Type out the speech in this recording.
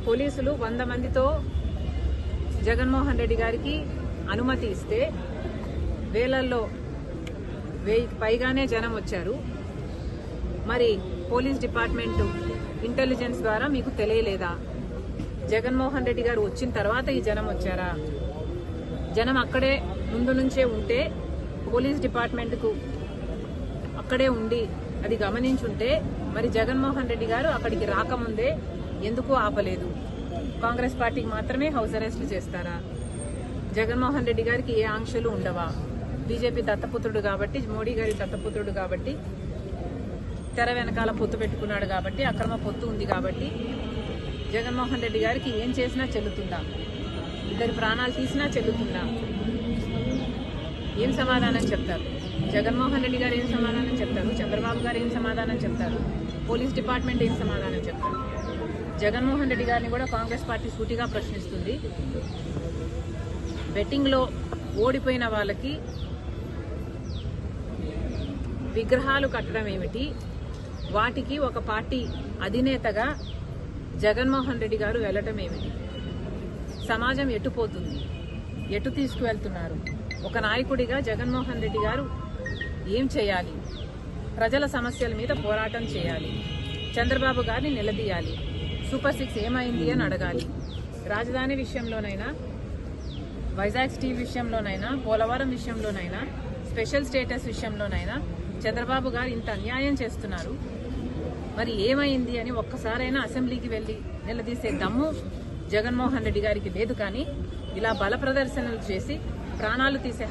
పోలీసులు 100 మందితో జగన్మోహన్ రెడ్డి గారికి అనుమతి ఇస్తే వేలల్లో 1000కి పైగానే జనం వచ్చారు. మరి పోలీస్ డిపార్ట్మెంట్ ఇంటెలిజెన్స్ ద్వారా మీకు తెలియలేదా? జగన్మోహన్ రెడ్డి గారు వచ్చిన తర్వాత ఈ జనం వచ్చారా? జనం అక్కడే ముందు నుంచే ఉంటే పోలీస్ డిపార్ట్మెంట్కు అక్కడే ఉండి అది గమనించుంటే మరి జగన్మోహన్ రెడ్డి గారు అక్కడికి రాకముందే ఎందుకు ఆపలేదు? కాంగ్రెస్ పార్టీకి మాత్రమే హౌస్ అరెస్టులు చేస్తారా? జగన్మోహన్ రెడ్డి గారికి ఏ ఆంక్షలు ఉండవా? బీజేపీ దత్తపుత్రుడు కాబట్టి, మోడీ గారి దత్తపుత్రుడు కాబట్టి, తెర వెనకాల పొత్తు పెట్టుకున్నాడు కాబట్టి, అక్రమ పొత్తు ఉంది కాబట్టి జగన్మోహన్ రెడ్డి గారికి ఏం చేసినా చెల్లుతుందా? ఇద్దరి ప్రాణాలు తీసినా చెల్లుతుందా? ఏం సమాధానం చెప్తారు? జగన్మోహన్ రెడ్డి గారు ఏం సమాధానం చెప్తారు? చంద్రబాబు గారు ఏం సమాధానం చెప్తారు? పోలీస్ డిపార్ట్మెంట్ ఏం సమాధానం చెప్తారు? జగన్మోహన్ రెడ్డి గారిని కూడా కాంగ్రెస్ పార్టీ సూటిగా ప్రశ్నిస్తుంది. బెట్టింగ్లో ఓడిపోయిన వాళ్ళకి విగ్రహాలు కట్టడం ఏమిటి? వాటికి ఒక పార్టీ అధినేతగా జగన్మోహన్ రెడ్డి గారు వెళ్లటం ఏమిటి? సమాజం ఎటుపోతుంది? ఎటు తీసుకువెళ్తున్నారు? ఒక నాయకుడిగా జగన్మోహన్ రెడ్డి గారు ఏం చేయాలి? ప్రజల సమస్యల మీద పోరాటం చేయాలి. చంద్రబాబు గారిని నిలదీయాలి. సూపర్ 6 ఏమైంది అని అడగాలి. రాజధాని విషయంలోనైనా, వైజాగ్ స్టీల్ విషయంలోనైనా, పోలవరం విషయంలోనైనా, స్పెషల్ స్టేటస్ విషయంలోనైనా చంద్రబాబు గారు ఇంత అన్యాయం చేస్తున్నారు. మరి ఏమైంది అని ఒక్కసారైనా అసెంబ్లీకి వెళ్లి నిలదీసే దమ్ము జగన్మోహన్ రెడ్డి గారికి లేదు. కానీ ఇలా బల ప్రదర్శనలు చేసి ప్రాణాలు తీసే